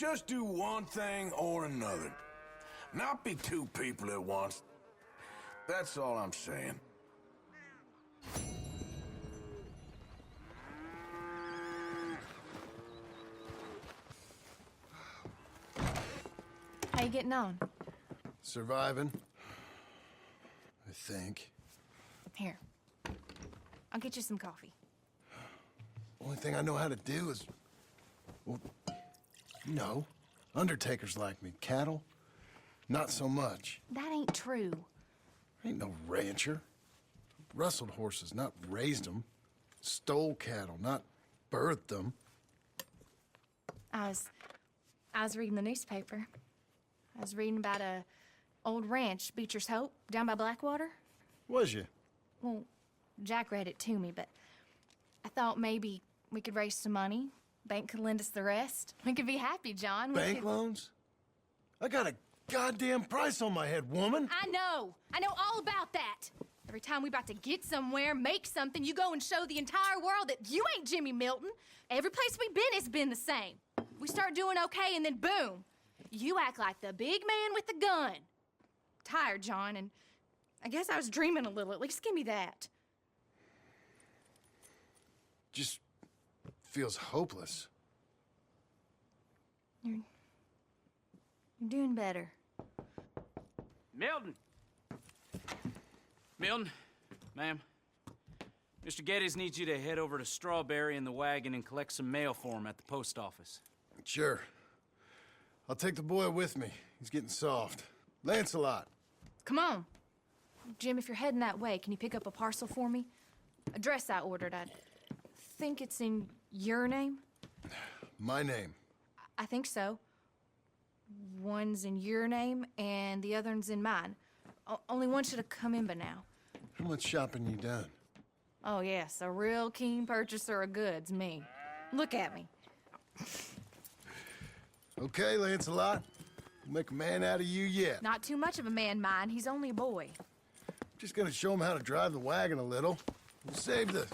Just do one thing or another. Not be two people at once. That's all I'm saying. How you getting on? Surviving. I think. Here. I'll get you some coffee. Only thing I know how to do is... Well, you know, undertakers like me. Cattle, not so much. That ain't true. I ain't no rancher. Rustled horses, not raised them. Stole cattle, not birthed them. I was reading the newspaper. I was reading about a old ranch, Beecher's Hope, down by Blackwater. Was you? Well, Jack read it to me, but I thought maybe we could raise some money. Bank could lend us the rest. We could be happy, John. Bank loans? I got a goddamn price on my head, woman. I know all about that. Every time we about to get somewhere, make something, you go and show the entire world that you ain't Jimmy Milton. Every place we've been has been the same. We start doing okay, and then boom. You act like the big man with the gun. Tired, John, and I guess I was dreaming a little. At least give me that. Just feels hopeless. You're doing better. Milton! Milton, ma'am. Mr. Geddes needs you to head over to Strawberry in the wagon and collect some mail for him at the post office. Sure. I'll take the boy with me. He's getting soft. Lancelot. Come on. Jim, if you're heading that way, can you pick up a parcel for me? A dress I ordered. I think it's in your name? My name. I think so. One's in your name, and the other's in mine. Only one should have come in by now. How much shopping you done? Oh, yes, a real keen purchaser of goods, me. Look at me. Okay, Lancelot. We'll make a man out of you yet. Not too much of a man, mine. He's only a boy. Just gonna show him how to drive the wagon a little. We'll save the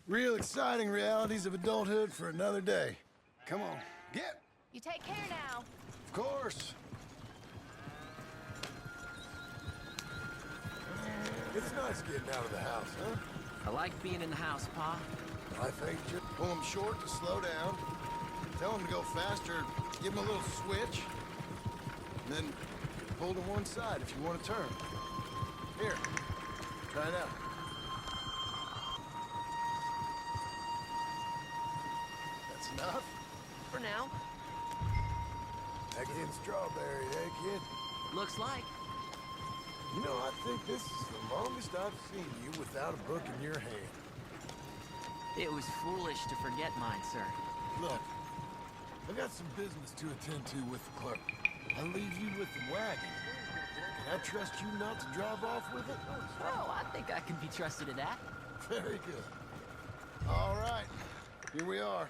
real exciting realities of adulthood for another day. Come on, get! You take care now. Of course. It's nice getting out of the house, huh? I like being in the house, Pa. I think just pull him short to slow down. Tell him to go faster. Give him a little switch. And then pull to one side if you want to turn. Here, try it out. That's enough? For now. Back in Strawberry, eh, kid? Looks like. You know, I think this is the longest I've seen you without a book in your hand. It was foolish to forget mine, sir. Look, I got some business to attend to with the clerk. I'll leave you with the wagon. Can I trust you not to drive off with it? Oh, I think I can be trusted in that. Very good. All right, here we are.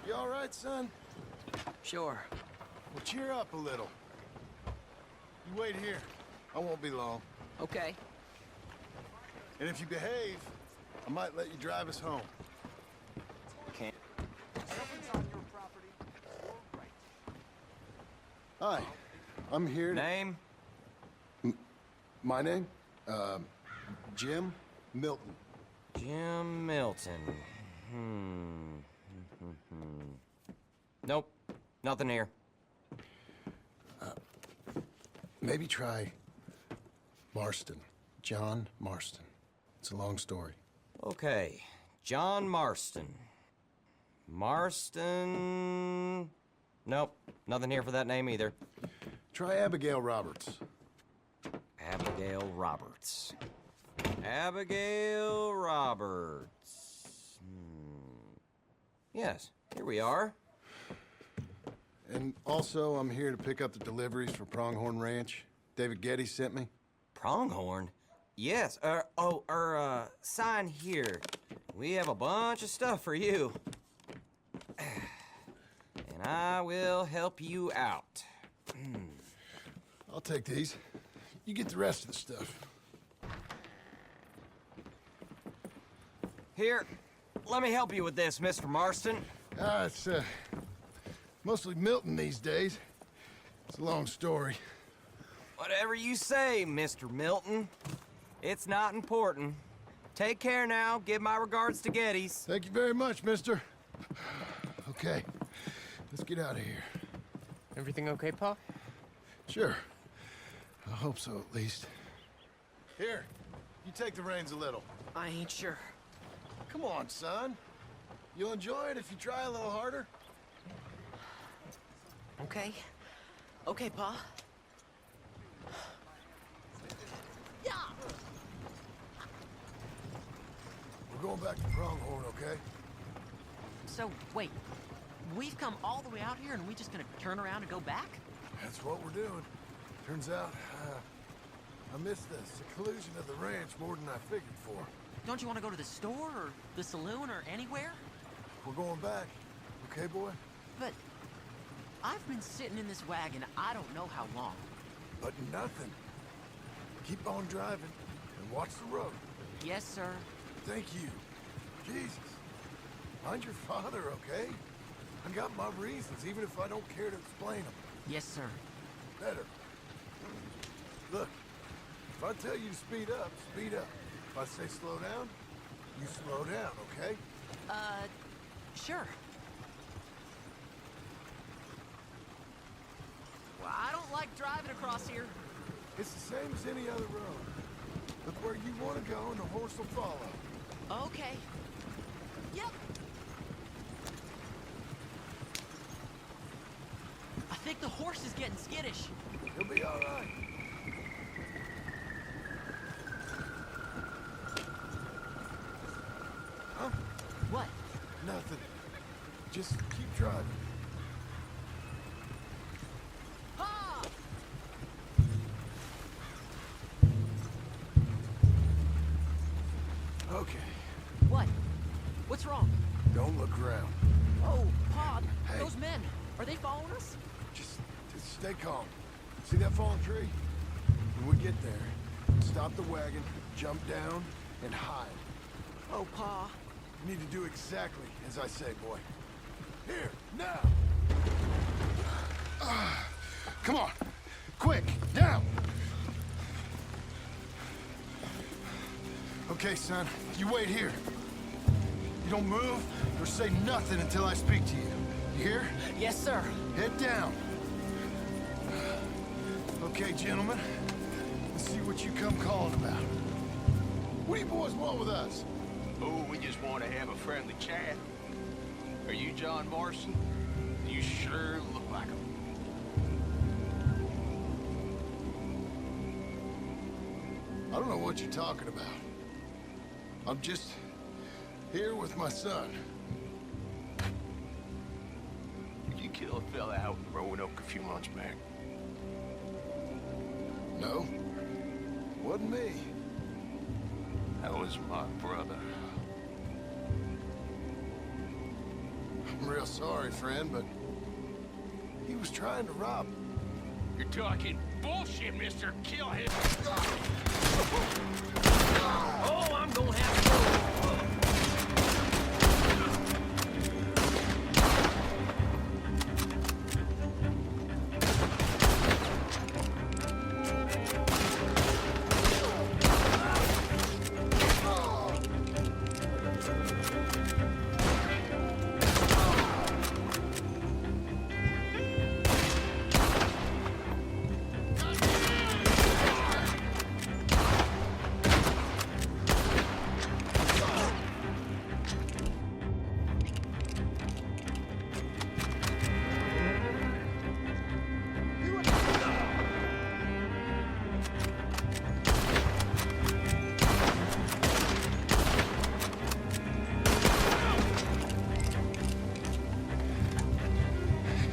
You all right, son? Sure. Well, cheer up a little. You wait here. I won't be long. Okay. And if you behave, I might let you drive us home. Can't. Hi, I'm here to... Name? My name? Jim Milton. Jim Milton. Nope, nothing here. Maybe try Marston. John Marston. It's a long story. Okay, John Marston. Marston... Nope, nothing here for that name either. Try Abigail Roberts. Abigail Roberts. Abigail Roberts. Yes, here we are. And also, I'm here to pick up the deliveries for Pronghorn Ranch. David Geddes sent me. Pronghorn? Yes, sign here. We have a bunch of stuff for you. And I will help you out. I'll take these. You get the rest of the stuff. Here, let me help you with this, Mr. Marston. It's Mostly Milton these days. It's a long story. Whatever you say, Mr. Milton. It's not important. Take care now. Give my regards to Geddes. Thank you very much, mister. Okay, let's get out of here. Everything okay, Pa? Sure. I hope so, at least. Here, you take the reins a little. I ain't sure. Come on, son. You'll enjoy it if you try a little harder. Okay. Okay, Pa. We're going back to Pronghorn, okay? So, wait. We've come all the way out here and we just gonna turn around and go back? That's what we're doing. Turns out, I missed the seclusion of the ranch more than I figured for. Don't you want to go to the store or the saloon or anywhere? We're going back, okay, boy? But I've been sitting in this wagon I don't know how long. But nothing. Keep on driving and watch the road. Yes, sir. Thank you. Jesus. Mind your father, okay? I got my reasons, even if I don't care to explain them. Yes, sir. Better. Look, if I tell you to speed up, speed up. If I say slow down, you slow down, okay? Sure. Well, I don't like driving across here. It's the same as any other road. Look where you want to go and the horse will follow. Okay. Yep. I think the horse is getting skittish. He'll be all right. Huh? What? Nothing. Just keep driving. Ha! Okay. What? What's wrong? Don't look around. Oh, Pa, Hey. those men, are they following us? Just stay calm. See that fallen tree? When we get there, stop the wagon, jump down, and hide. Oh, Pa. You need to do exactly as I say, boy. Here, now! Come on! Quick, down! Okay, son, you wait here. You don't move or say nothing until I speak to you. You hear? Yes, sir. Head down. Okay, gentlemen. Let's see what you come calling about. What do you boys want with us? Oh, we just want to have a friendly chat. Are you John Marston? You sure look like him. I don't know what you're talking about. I'm just here with my son. You killed a fella out in Roanoke a few months back. No, wasn't me. That was my brother. I'm real sorry, friend, but he was trying to rob. You're talking bullshit, mister. Kill him. Oh, I'm gonna have to go.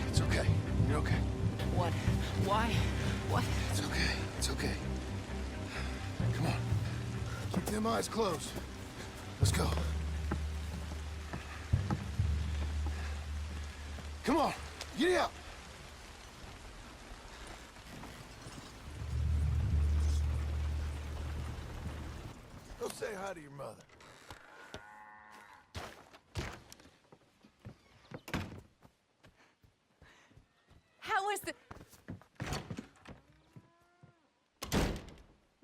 It's okay. You're okay. What? Why? What? It's okay. It's okay. Come on. Keep them eyes closed. Let's go. Come on. Get out. Go say hi to your mother.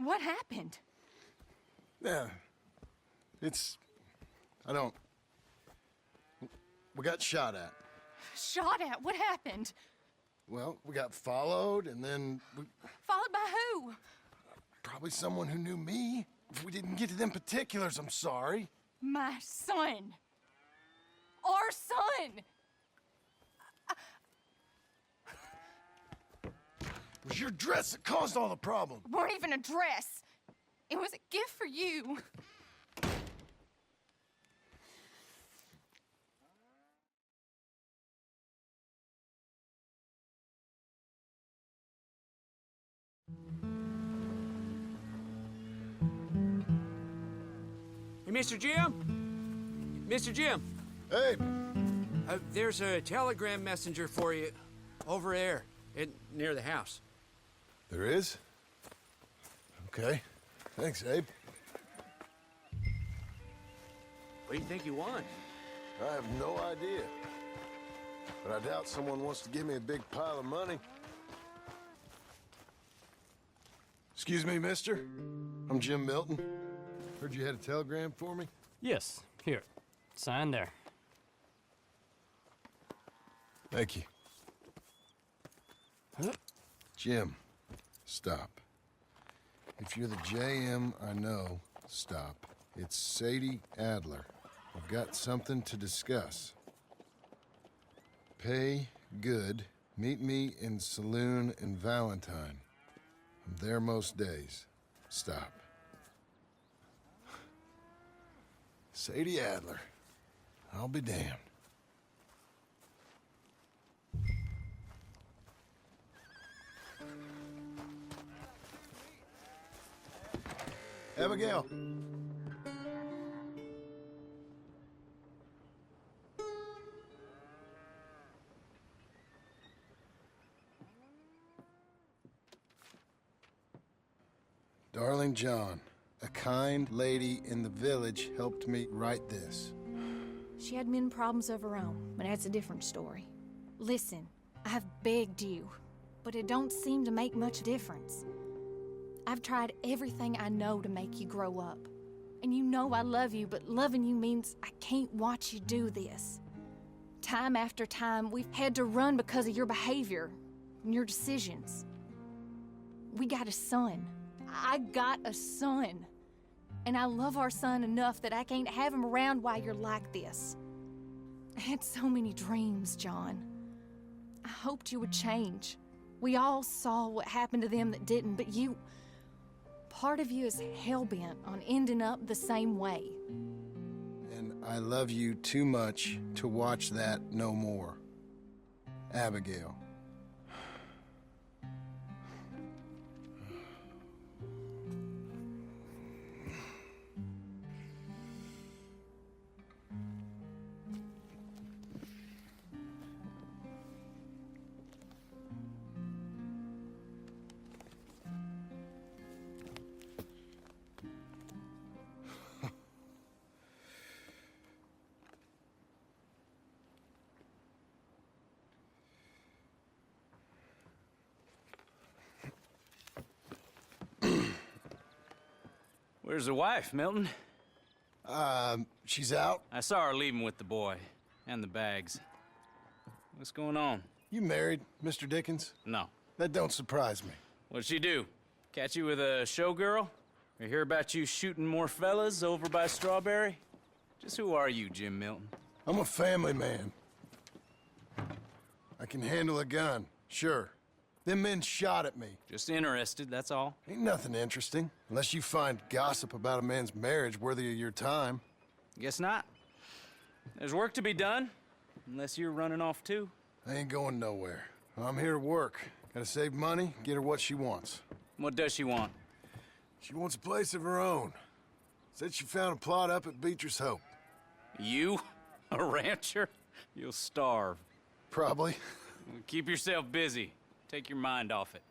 What happened? Yeah. We got shot at. Shot at? What happened? Well, we got followed, and then Followed by who? probably someone who knew me. If we didn't get to them particulars, I'm sorry. My son. Our son. It was your dress that caused all the problem. Weren't even a dress. It was a gift for you. Hey, Mr. Jim? Mr. Jim, Hey, there's a telegram messenger for you over there near the house. there is? Okay. Thanks, Abe. What do you think you want? I have no idea. But I doubt someone wants to give me a big pile of money. Excuse me, mister. I'm Jim Milton. Heard you had a telegram for me? Yes, here. Sign there. Thank you. Jim, stop. If you're the JM I know, stop. It's Sadie Adler. I've got something to discuss. Pay good. Meet me in saloon in Valentine. I'm there most days. Stop. Sadie Adler. I'll be damned. Abigail. Darling John, a kind lady in the village helped me write this. She had men problems of her own, but that's a different story. Listen, I've begged you, but it don't seem to make much difference. I've tried everything I know to make you grow up. And you know I love you, but loving you means I can't watch you do this. Time after time, we've had to run because of your behavior and your decisions. We got a son. I got a son. And I love our son enough that I can't have him around while you're like this. I had so many dreams, John. I hoped you would change. We all saw what happened to them that didn't, but you... Part of you is hell-bent on ending up the same way. And I love you too much to watch that no more. Abigail. Where's the wife, Milton? She's out. I saw her leaving with the boy and the bags. What's going on? You married, Mr. Dickens? No. That don't surprise me. What'd she do? Catch you with a showgirl? Or hear about you shooting more fellas over by Strawberry? Just who are you, Jim Milton? I'm a family man. I can handle a gun, sure. Them men shot at me. Just interested, that's all. Ain't nothing interesting, unless you find gossip about a man's marriage worthy of your time. Guess not. There's work to be done, unless you're running off too. I ain't going nowhere. I'm here to work. Gotta save money, get her what she wants. What does she want? She wants a place of her own. Said she found a plot up at Beecher's Hope. You? A rancher? You'll starve. Probably. Keep yourself busy. Take your mind off it.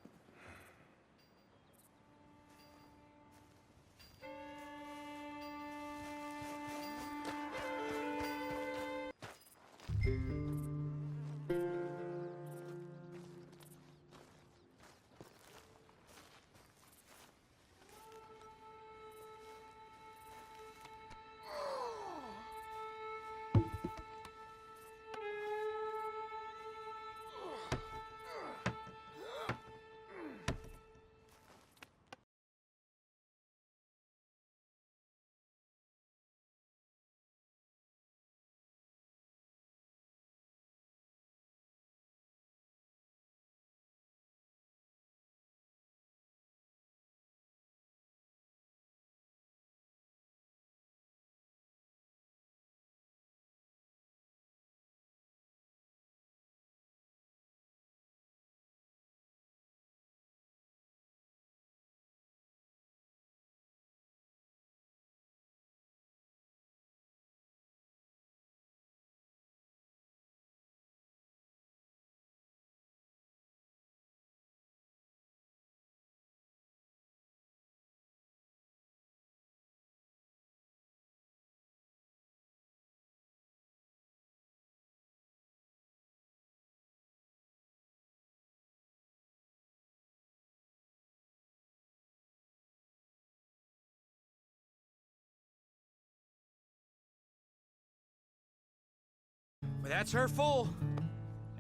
Well, that's her full.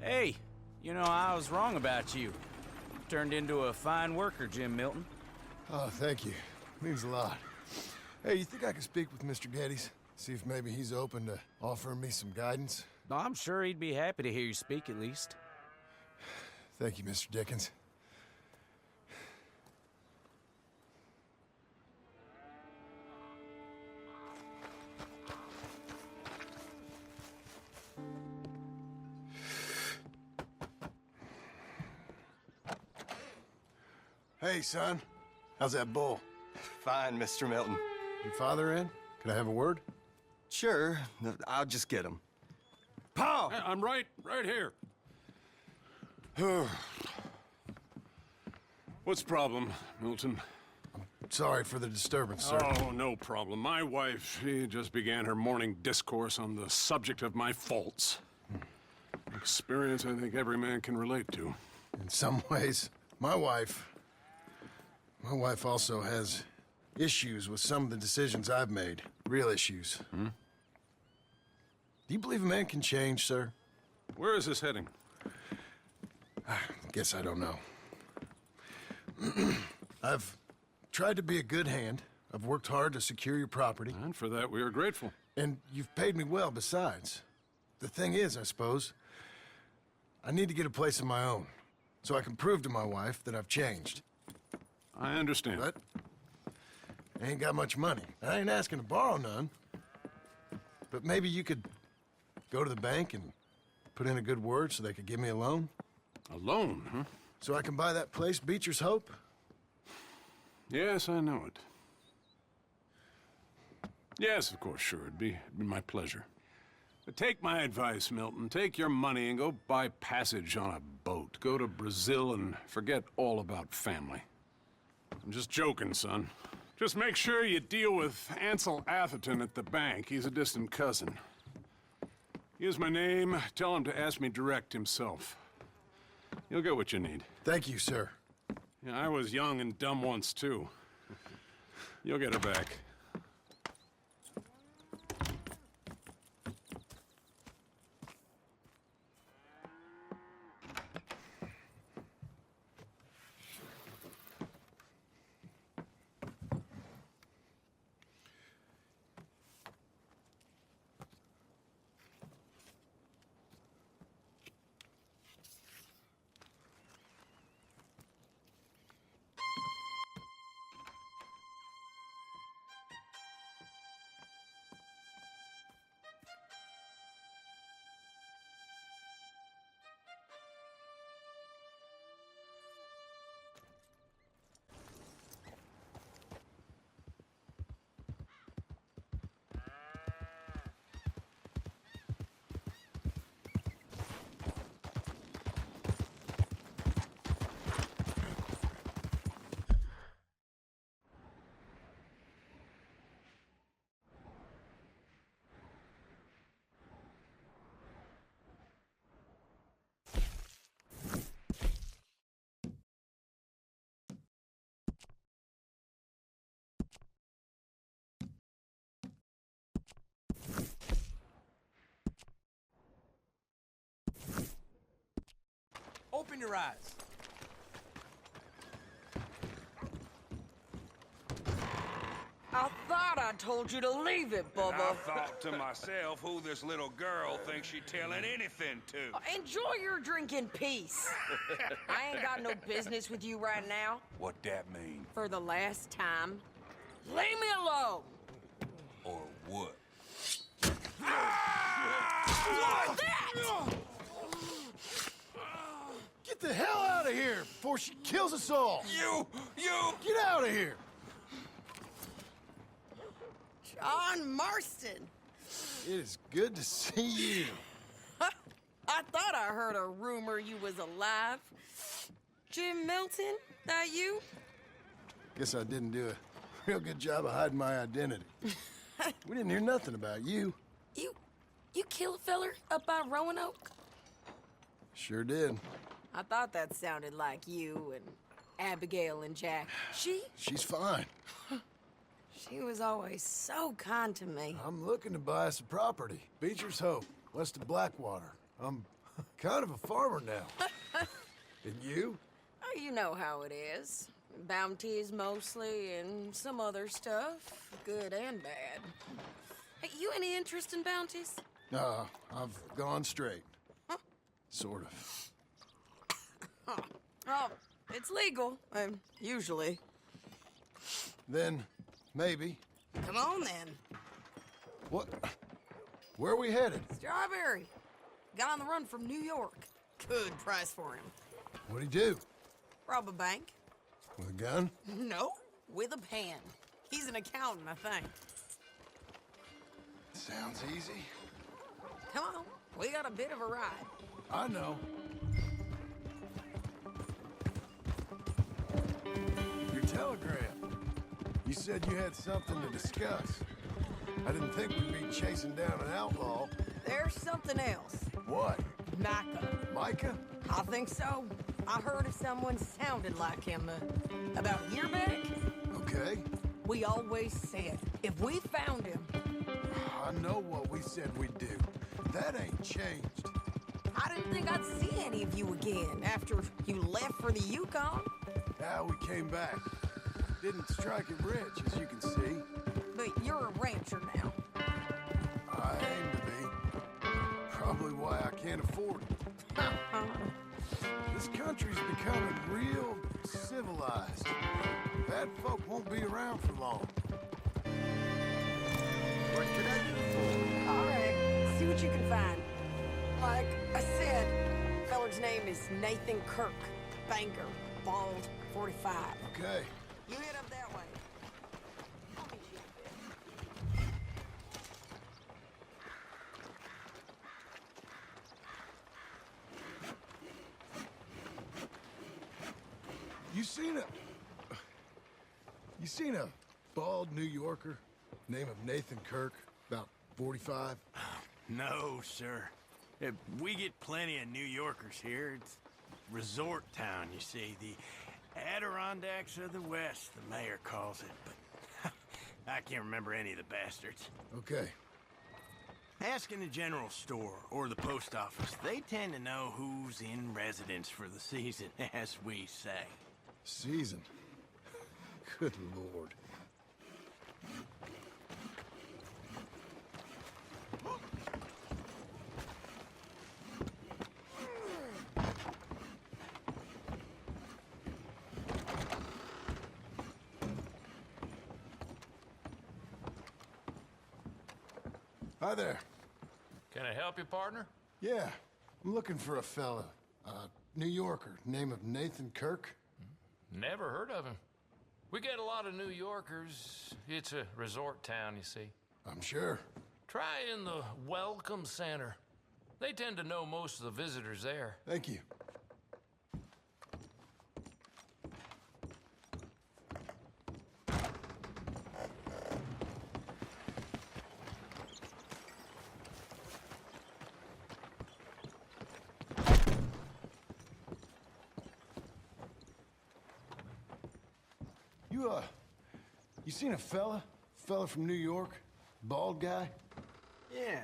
Hey, you know, I was wrong about you. Turned into a fine worker, Jim Milton. Oh, thank you. Means a lot. Hey, you think I could speak with Mr. Geddes? See if maybe he's open to offering me some guidance? I'm sure he'd be happy to hear you speak, at least. Thank you, Mr. Dickens. Hey, son. How's that bull? Fine, Mr. Milton. Your father in? Can I have a word? Sure, I'll just get him. Pa! I'm right here. What's the problem, Milton? Sorry for the disturbance, sir. Oh, no problem. My wife, she just began her morning discourse on the subject of my faults. Experience I think every man can relate to. In some ways, my wife also has issues with some of the decisions I've made. Real issues. Hmm? Do you believe a man can change, sir? Where is this heading? Guess I don't know. I've tried to be a good hand. I've worked hard to secure your property. And for that, we are grateful. And you've paid me well besides. The thing is, I suppose, I need to get a place of my own, so I can prove to my wife that I've changed. I understand. But I ain't got much money. I ain't asking to borrow none. But maybe you could go to the bank and put in a good word so they could give me a loan? A loan, huh? So I can buy that place, Beecher's Hope? Yes, I know it. Yes, of course, sure. It'd be my pleasure. But take my advice, Milton. Take your money and go buy passage on a boat. Go to Brazil and forget all about family. I'm just joking, son. Just make sure you deal with Ansel Atherton at the bank. He's a distant cousin. Here's my name. Tell him to ask me direct himself. You'll get what you need. Thank you, sir. Yeah, I was young and dumb once, too. You'll get her back. Open your eyes. I thought I told you to leave it, Bubba. I thought to myself who this little girl thinks she's telling anything to. Enjoy your drink in peace. I ain't got no business with you right now. What that mean? For the last time, leave me alone. Or what? What's that? Get the hell out of here before she kills us all! You! Get out of here! John Marston. It is good to see you. I thought I heard a rumor you was alive. Jim Milton, that you? Guess I didn't do a real good job of hiding my identity. We didn't hear nothing about you. You kill a feller up by Roanoke? Sure did. I thought that sounded like you and Abigail and Jack. She's fine. She was always so kind to me. I'm looking to buy us a property. Beecher's Hope. west of Blackwater. I'm kind of a farmer now. And you? Oh, you know how it is. Bounties mostly, and some other stuff, good and bad. Hey, you any interest in bounties? I've gone straight. Huh? Sort of. Oh, it's legal, usually. Then, maybe. Come on, then. What? Where are we headed? Strawberry. Got on the run from New York. Good price for him. What'd he do? Rob a bank. With a gun? No, with a pen. He's an accountant, I think. Sounds easy. Come on, we got a bit of a ride. I know. Your telegram. You said you had something to discuss. I didn't think we'd be chasing down an outlaw. There's something else. What? Micah. Micah? I think so. I heard of someone sounded like him about a year back. Okay. We always said, if we found him... I know what we said we'd do. That ain't changed. I didn't think I'd see any of you again after you left for the Yukon. Yeah, we came back. Didn't strike it rich, as you can see. But you're a rancher now. I aim to be. Probably why I can't afford it. This country's becoming real civilized. Bad folk won't be around for long. What can I do for you? All right, see what you can find. Like I said, feller's name is Nathan Kirk. Banker, bald, 45. Okay. You head up that way. You seen a bald New Yorker, name of Nathan Kirk, about 45? No, sir. We get plenty of New Yorkers here. It's resort town, you see. The Adirondacks of the West, the mayor calls it, but I can't remember any of the bastards. Okay. Ask in the general store or the post office. They tend to know who's in residence for the season, as we say. Season? Good Lord. Hi there. Can I help you, partner? Yeah, I'm looking for a fella. New Yorker, name of Nathan Kirk. Never heard of him. We get a lot of New Yorkers. It's a resort town, you see. I'm sure. Try in the Welcome Center. They tend to know most of the visitors there. Thank you. You seen a fella from New York? Bald guy? Yeah.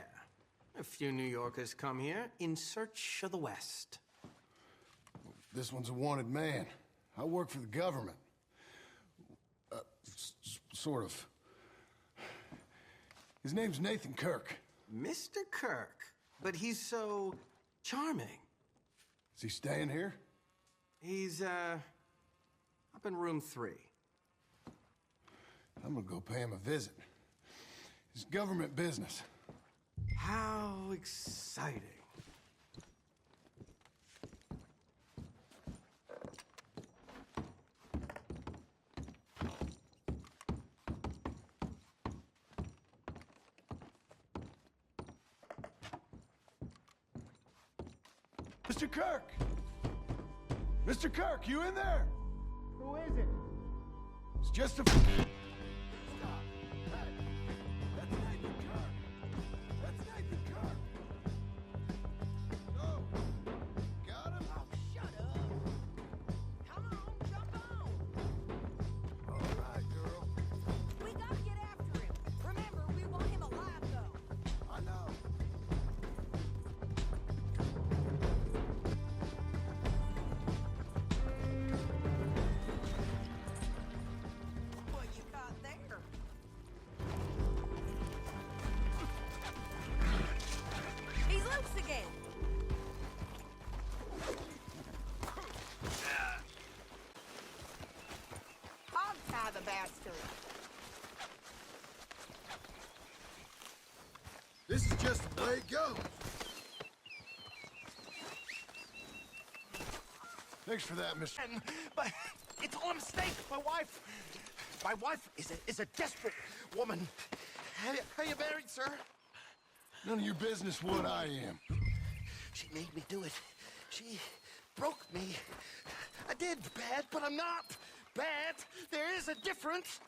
A few New Yorkers come here in search of the West. This one's a wanted man. I work for the government. Sort of. His name's Nathan Kirk. Mr. Kirk? But he's so charming. Is he staying here? He's, up in room 3. I'm gonna go pay him a visit. It's government business. How exciting. Mr. Kirk! Mr. Kirk, you in there? Who is it? It's just a... Try the bastard. This is just the way it goes. Thanks for that, Mr. But it's all a mistake. My wife is a desperate woman. Are you married, sir? None of your business what I am. She made me do it. She broke me. I did bad, but I'm not bad. There is a difference.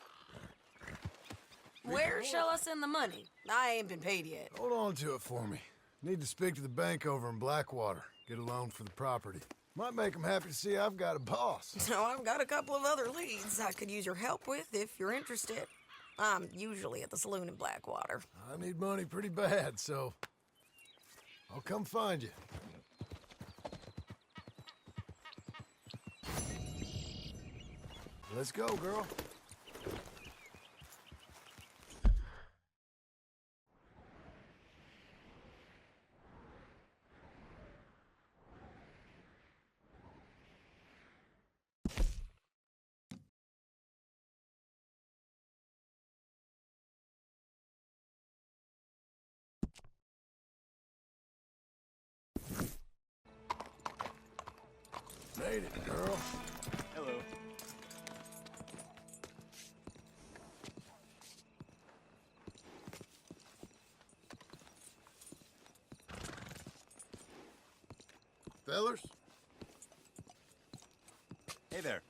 Where shall I send the money? I ain't been paid yet. Hold on to it for me. Need to speak to the bank over in Blackwater. Get a loan for the property. Might make them happy to see I've got a boss. So I've got a couple of other leads I could use your help with if you're interested. I'm usually at the saloon in Blackwater. I need money pretty bad, so I'll come find you. Let's go, girl. Made it, girl. Hello. Fellers? Hey there.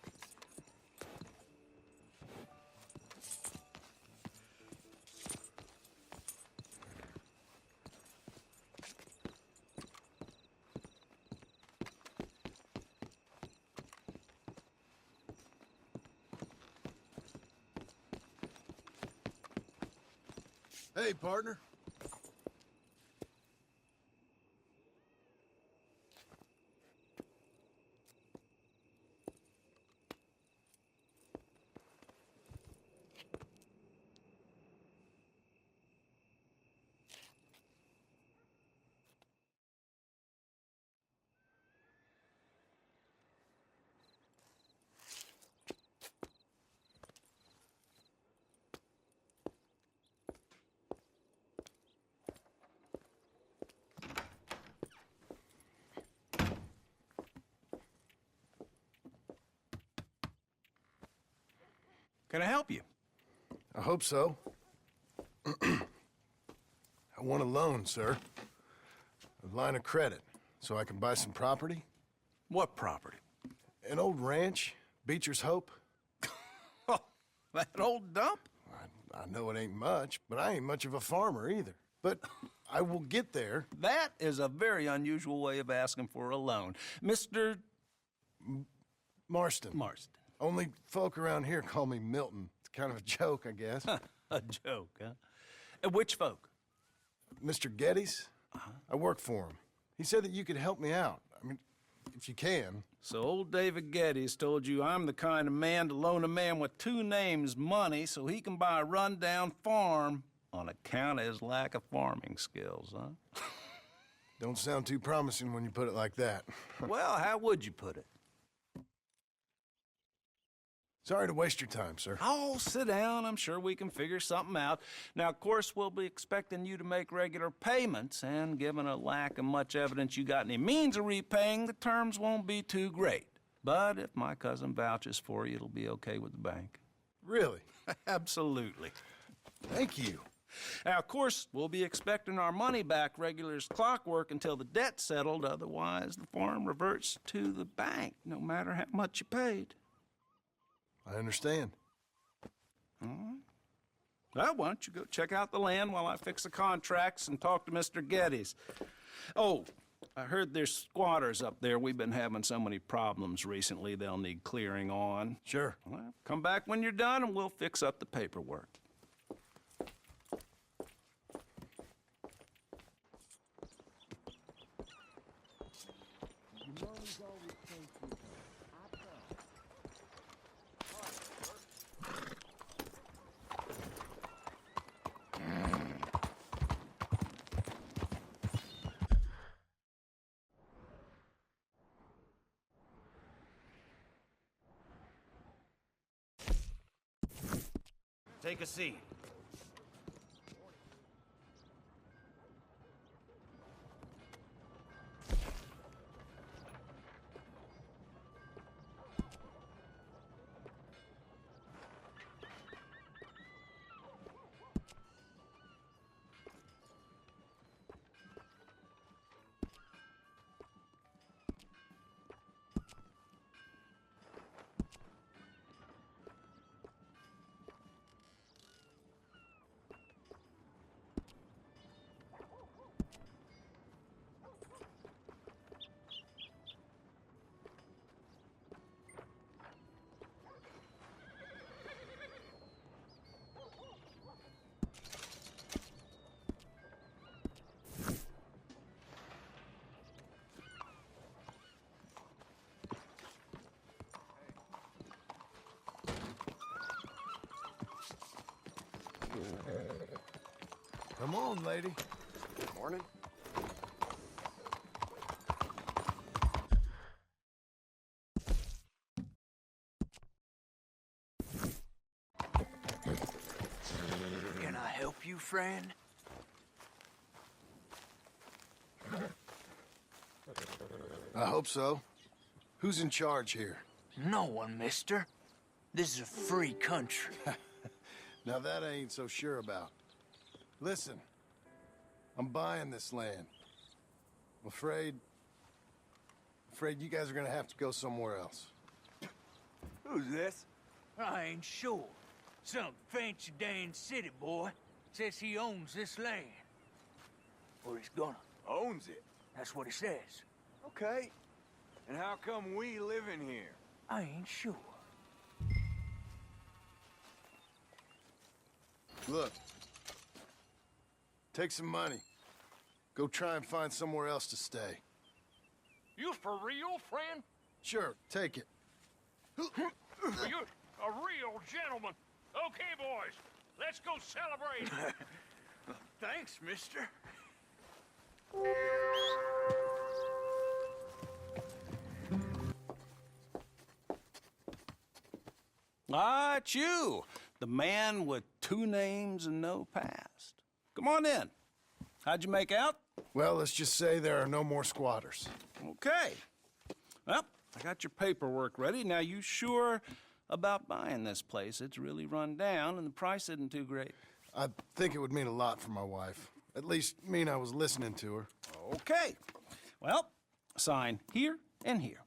Hey, partner. Can I help you? I hope so. I want a loan, sir. A line of credit, so I can buy some property. What property? An old ranch, Beecher's Hope. Oh, that old dump? I know it ain't much, but I ain't much of a farmer either. But I will get there. That is a very unusual way of asking for a loan. Mr. Marston. Marston. Only folk around here call me Milton. It's kind of a joke, I guess. A joke, huh? And which folk? Mr. Geddes. I work for him. He said that you could help me out. I mean, if you can. So old David Geddes told you I'm the kind of man to loan a man with two names money so he can buy a rundown farm on account of his lack of farming skills, huh? Don't sound too promising when you put it like that. Well, how would you put it? Sorry to waste your time, sir. Oh, sit down. I'm sure we can figure something out. Now, of course, we'll be expecting you to make regular payments, and given a lack of much evidence you got any means of repaying, the terms won't be too great. But if my cousin vouches for you, it'll be okay with the bank. Really? Absolutely. Thank you. Now, of course, we'll be expecting our money back regular as clockwork until the debt's settled. Otherwise, the farm reverts to the bank, no matter how much you paid. I understand. All right. Well, why don't you go check out the land while I fix the contracts and talk to Mr. Geddes. Oh, I heard there's squatters up there. We've been having so many problems recently, they'll need clearing on. Sure. Well, come back when you're done and we'll fix up the paperwork. Take a seat. Come on, lady. Morning. Can I help you, friend? I hope so. Who's in charge here? No one, mister. This is a free country. Now that I ain't so sure about. Listen, I'm buying this land. I'm afraid you guys are gonna have to go somewhere else. Who's this? I ain't sure. Some fancy Dan city boy says he owns this land. Or he's gonna. Owns it? That's what he says. Okay. And how come we live in here? I ain't sure. Look. Take some money. Go try and find somewhere else to stay. You for real, friend? Sure, take it. You're a real gentleman. Okay, boys, let's go celebrate. Thanks, mister. Ah, it's you, the man with 2 names and no past. Come on in. How'd you make out? Well, let's just say there are no more squatters. Okay. Well, I got your paperwork ready. Now, you sure about buying this place? It's really run down, and the price isn't too great. I think it would mean a lot for my wife. At least mean I was listening to her. Okay. Well, sign here and here.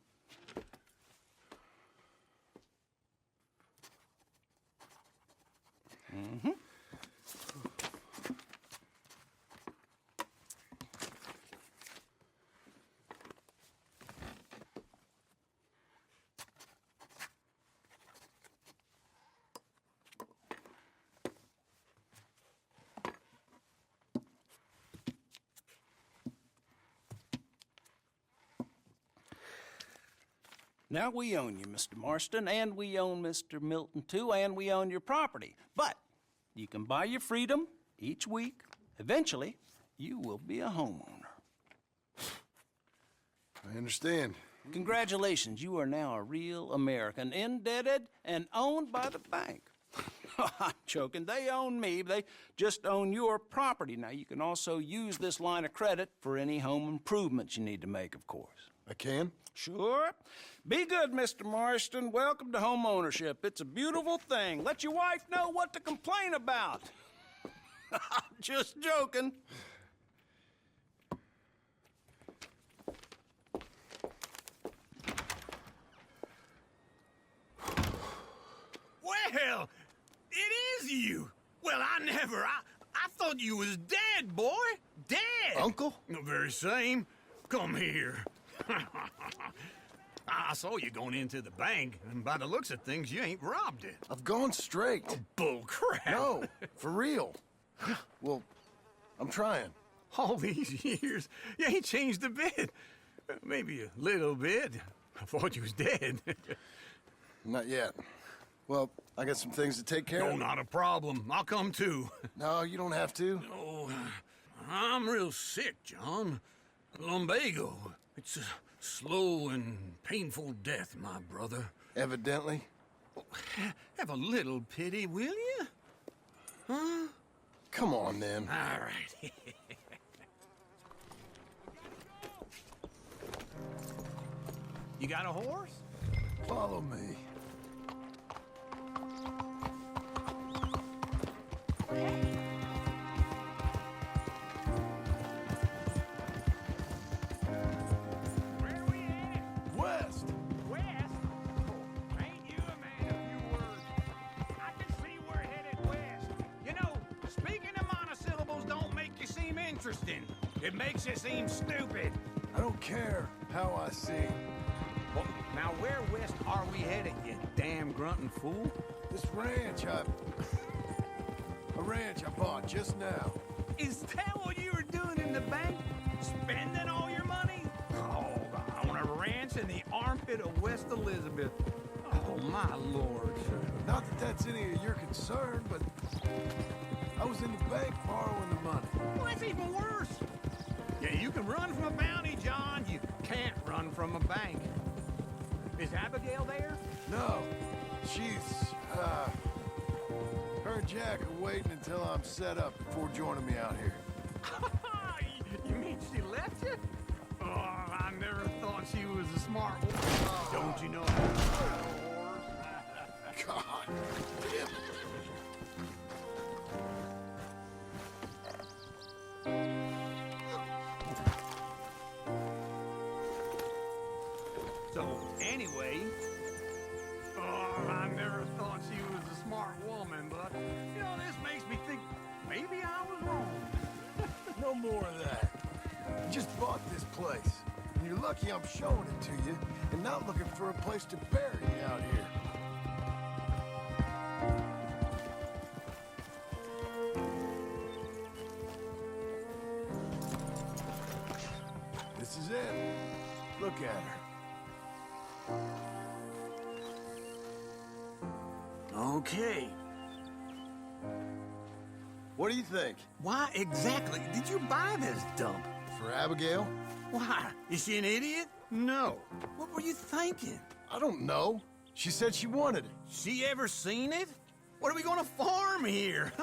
Mm-hmm. Now, we own you, Mr. Marston, and we own Mr. Milton, too, and we own your property. But you can buy your freedom each week. Eventually, you will be a homeowner. I understand. Congratulations, you are now a real American, indebted and owned by the bank. I'm joking. They own me. They just own your property. Now, you can also use this line of credit for any home improvements you need to make, of course. I can? Sure. Be good, Mr. Marston. Welcome to home ownership. It's a beautiful thing. Let your wife know what to complain about. Just joking. Well, it is you. Well, I thought you was dead, boy. Dead. Uncle? The very same. Come here. I saw you going into the bank, and by the looks of things, you ain't robbed it. I've gone straight. Oh, bull crap. No, for real. Well, I'm trying. All these years, you ain't changed a bit. Maybe a little bit. I thought you was dead. Not yet. Well, I got some things to take care of. No, not a problem. I'll come too. No, you don't have to. Oh, I'm real sick, John. Lumbago. It's a slow and painful death, my brother. Evidently. Have a little pity, will you? Huh? Come on, then. All right. You got a horse? Follow me. West. West? Oh, ain't you a man of few words? I can see we're headed west. You know, speaking of monosyllables don't make you seem interesting. It makes you seem stupid. I don't care how I sing. Well, now where west are we headed, you damn grunting fool? This ranch a ranch I bought just now. Is that what you were doing in the bank? Spending all your money? Oh, on a ranch in the armpit of West Elizabeth. Oh, my lord. Not that that's any of your concern, but I was in the bank borrowing the money. Well, that's even worse. Yeah, you can run from a bounty, John. You can't run from a bank. Is Abigail there? No, she's, her and Jack are waiting until I'm set up before joining me out here. You mean she left you? Oh, I never thought she was a smart woman. Don't you know how to ride a horse? God damn it. So, anyway, I never thought she was a smart woman, but, you know, this makes me think maybe I was wrong. No more of that. You just bought this place. And you're lucky I'm showing it to you and not looking for a place to bury you out here. This is it. Look at her. Okay. What do you think? Why exactly did you buy this dump? For Abigail? Why? Is she an idiot? No. What were you thinking? I don't know. She said she wanted it. She ever seen it? What are we gonna farm here?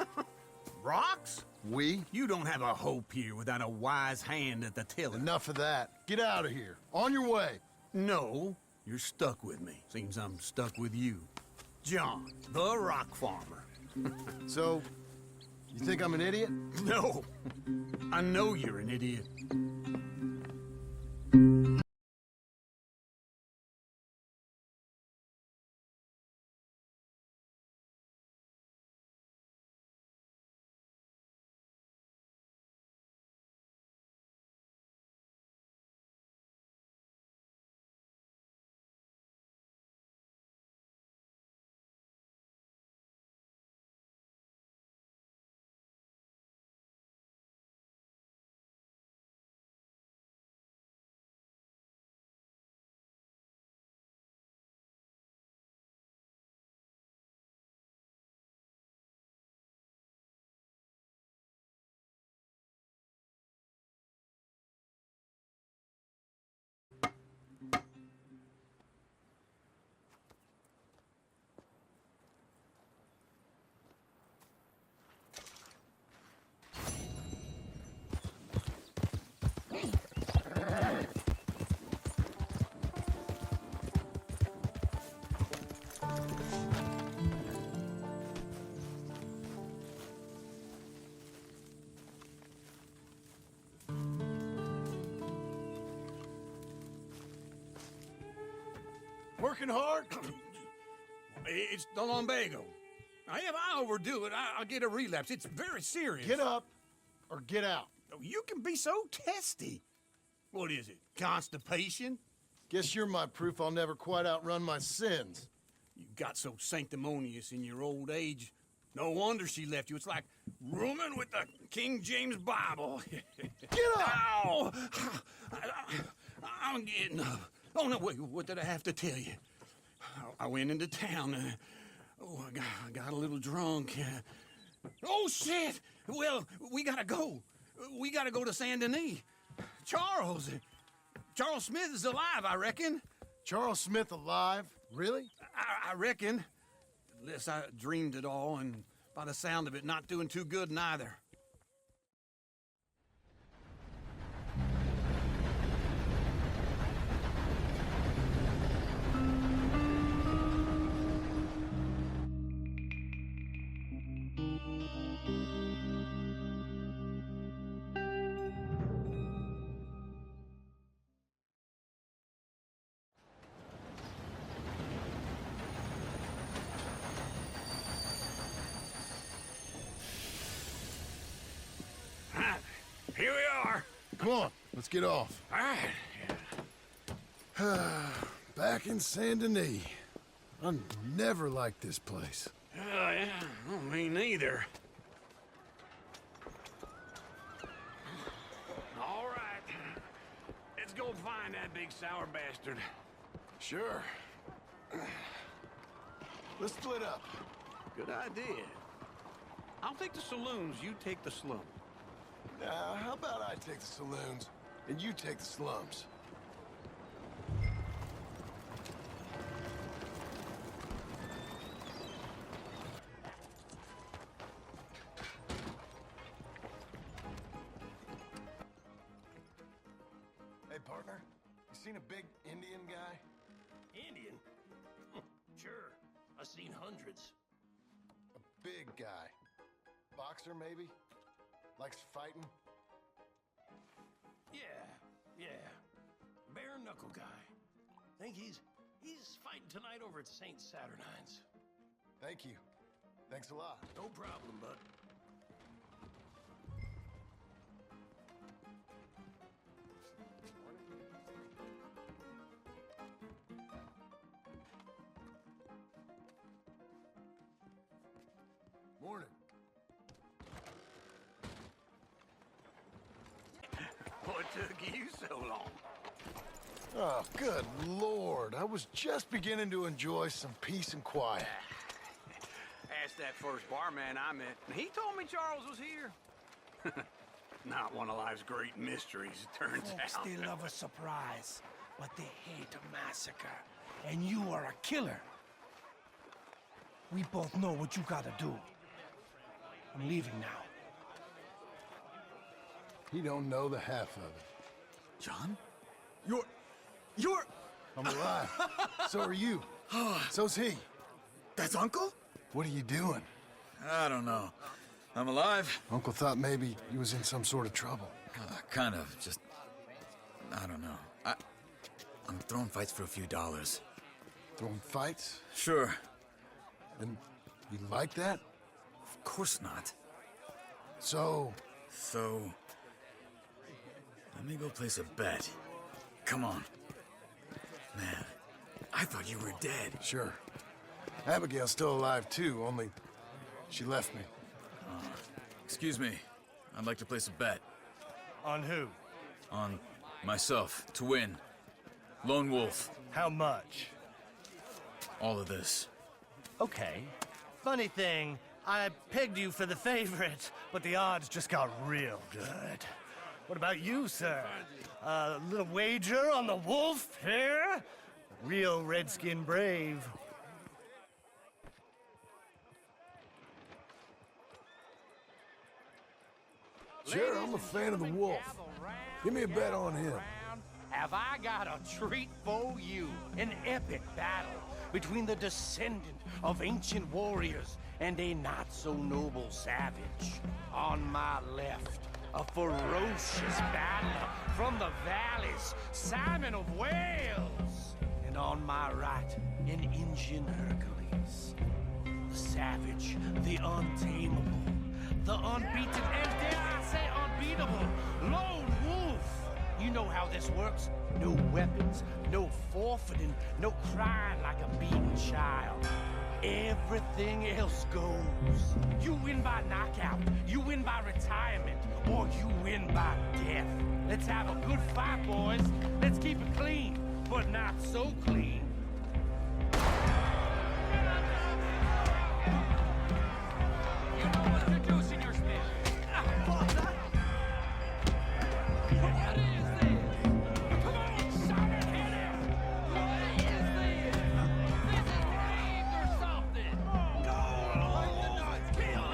Rocks? We? You don't have a hope here without a wise hand at the tiller. Enough of that. Get out of here. On your way. No, you're stuck with me. Seems I'm stuck with you. John, the rock farmer. So, you think I'm an idiot? No. I know you're an idiot. Working hard? It's the lumbago. Now, if I overdo it, I'll get a relapse. It's very serious. Get up or get out. You can be so testy. What is it, constipation? Guess you're my proof I'll never quite outrun my sins. You got so sanctimonious in your old age. No wonder she left you. It's like rooming with the King James Bible. Get up! Ow! I'm getting up. Oh, no, wait, what did I have to tell you? I went into town. I got a little drunk. Oh, shit! Well, we gotta go. We gotta go to Saint Denis. Charles Smith is alive, I reckon. Charles Smith alive? Really? I reckon. Unless I dreamed it all and By the sound of it, not doing too good neither. Here we are. Come on, let's get off. All right. Back in Saint Denis. I never liked this place. Yeah, well, me neither. All right. Let's go find that big sour bastard. Sure. Let's split up. Good idea. I'll take the saloons, you take the slum. Now, how about I take the saloons, and you take the slums? Hey, partner, you seen a big Indian guy? Indian? Sure. I've seen hundreds. A big guy. Boxer, maybe? Likes fighting? Yeah. Bare knuckle guy. Think he's fighting tonight over at St. Saturnine's. Thank you. Thanks a lot. No problem, bud. Morning. What took you so long? Oh, good Lord. I was just beginning to enjoy some peace and quiet. Asked that first barman I met, and he told me Charles was here. Not one of life's great mysteries, it turns Folks, out. they love a surprise, but they hate a massacre. And you are a killer. We both know what you gotta do. I'm leaving now. He don't know the half of it. John? You're... I'm alive. So are you. So's he. That's Uncle? What are you doing? I don't know. I'm alive. Uncle thought maybe he was in some sort of trouble. Kind of. Just... I don't know. I'm throwing fights for a few dollars. Throwing fights? Sure. And you like that? Of course not. So, let me go place a bet. Come on. Man, I thought you were dead. Sure. Abigail's still alive too, only she left me. Excuse me. I'd like to place a bet. On who? On myself, to win. Lone Wolf. How much? All of this. Okay. Funny thing, I pegged you for the favorite, but the odds just got real good. What about you, sir? A little wager on the wolf here? Real redskin brave. Sure, I'm a fan of the wolf. Give me a bet on him. Have I got a treat for you? An epic battle between the descendant of ancient warriors and a not-so-noble savage. On my left, a ferocious battler from the valleys, Simon of Wales. And on my right, an Indian Hercules. The savage, the untamable, the unbeaten, and dare I say unbeatable, Lone Wolf. You know how this works. No weapons, no forfeiting, no crying like a beaten child. Everything else goes. You win by knockout, you win by retirement, or you win by death. Let's have a good fight, boys. Let's keep it clean, but not so clean. You know what to do, Senor Smith. What is this? Come on, son, hit him! What is this? This is raped or something! No! Kill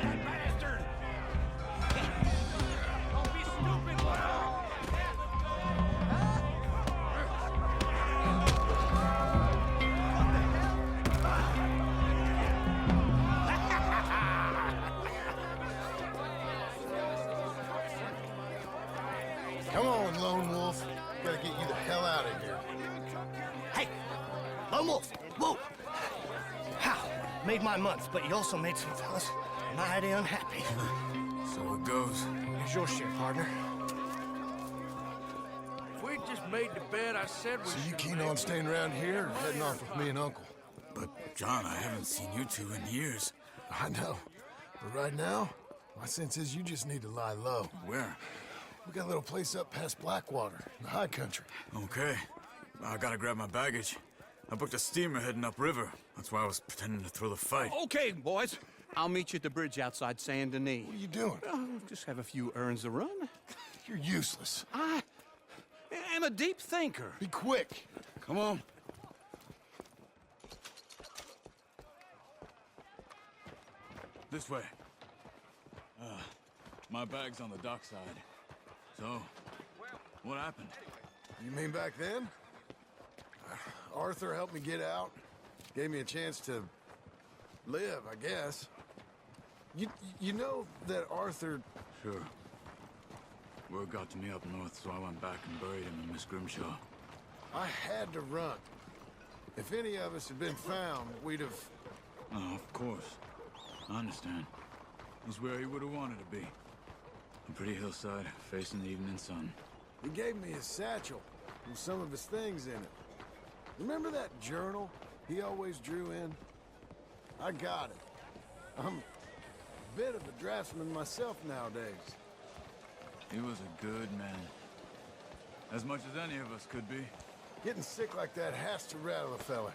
Made my month, but you also made some fellas mighty unhappy. So it goes. Here's your share, partner. If we just made the bed I said we So you should keen make, on staying around here or heading off with me and Uncle? But, John, I haven't seen you two in years. I know. But right now, my sense is you just need to lie low. Where? We got a little place up past Blackwater, in the high country. Okay. I gotta grab my baggage. I booked a steamer heading upriver. That's why I was pretending to throw the fight. Okay, boys. I'll meet you at the bridge outside Saint Denis. What are you doing? Oh, just have a few errands to run. You're useless. I am a deep thinker. Be quick. Come on. This way. My bag's on the dockside. So, what happened? You mean back then? Arthur helped me get out. Gave me a chance to live, I guess. You know that Arthur... Sure. Word got to me up north, so I went back and buried him in Miss Grimshaw. I had to run. If any of us had been found, we'd have... Oh, of course. I understand. He's where he would have wanted to be. A pretty hillside, facing the evening sun. He gave me his satchel with some of his things in it. Remember that journal he always drew in? I got it. I'm a bit of a draftsman myself nowadays. He was a good man. As much as any of us could be. Getting sick like that has to rattle a fella.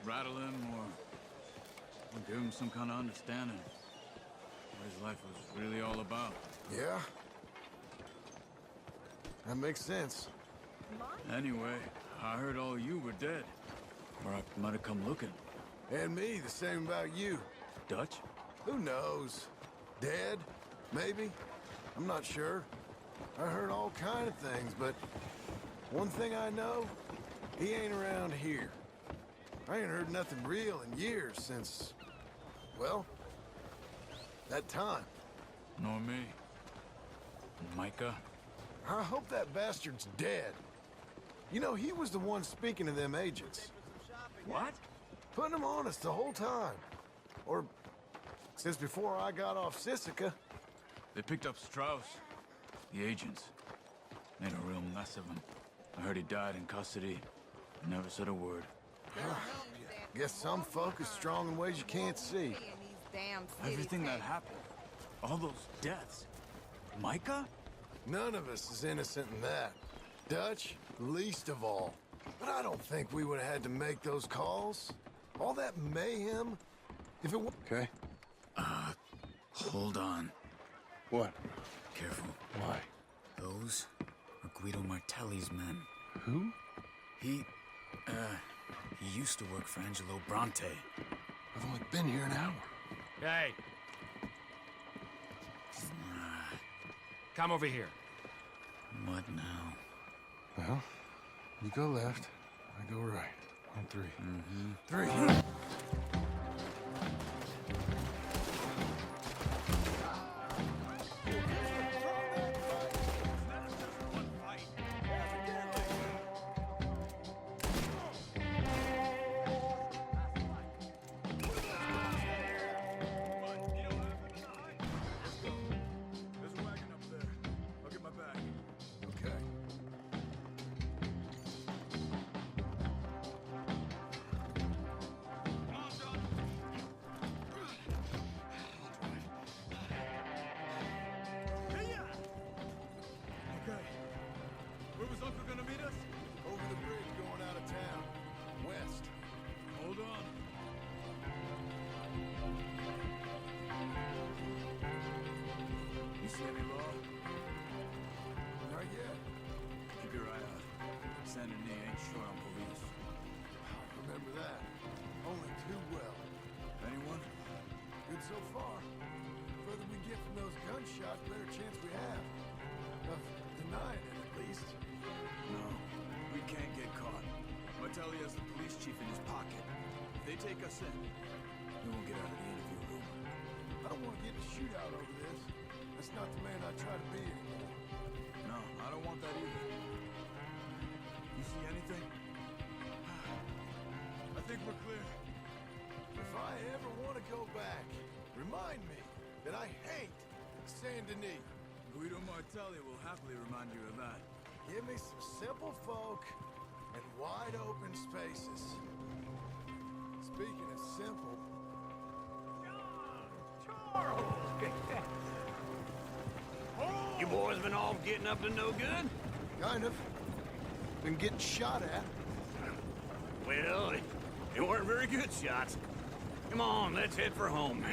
Rattle him or give him some kind of understanding what his life was really all about. Yeah? That makes sense. Anyway, I heard all you were dead. Or I might have come looking. And me, the same about you. Dutch? Who knows? Dead? Maybe? I'm not sure. I heard all kind of things, but one thing I know, he ain't around here. I ain't heard nothing real in years since, well, that time. Nor me. Micah? I hope that bastard's dead. You know, he was the one speaking to them agents. What? Putting them on us the whole time. Or since before I got off Sisika. They picked up Strauss. The agents. Made a real mess of him. I heard he died in custody. Never said a word. Guess some folk is strong in ways you can't see. Everything that happened. All those deaths. Micah? None of us is innocent in that. Dutch, least of all. But I don't think we would have had to make those calls. All that mayhem. If it was... Okay. Hold on. What? Careful. Why? Those are Guido Martelli's men. Who? He used to work for Angelo Bronte. I've only been here an hour. Hey. Come over here. What now? Well, you go left, I go right. On three. Three. So far, the further we get from those gunshots, the better chance we have. Of denying it, at least. No, we can't get caught. Martelli has the police chief in his pocket. If they take us in, we won't get out of the interview room. I don't want to get in a shootout over this. That's not the man I try to be anymore. No, I don't want that either. You see anything? I think we're clear. If I remind me that I hate Saint Denis. Guido Martelli will happily remind you of that. Give me some simple folk and wide open spaces. Speaking of simple... You boys been all getting up to no good? Kind of. Been getting shot at. Well, they weren't very good shots. Come on, let's head for home.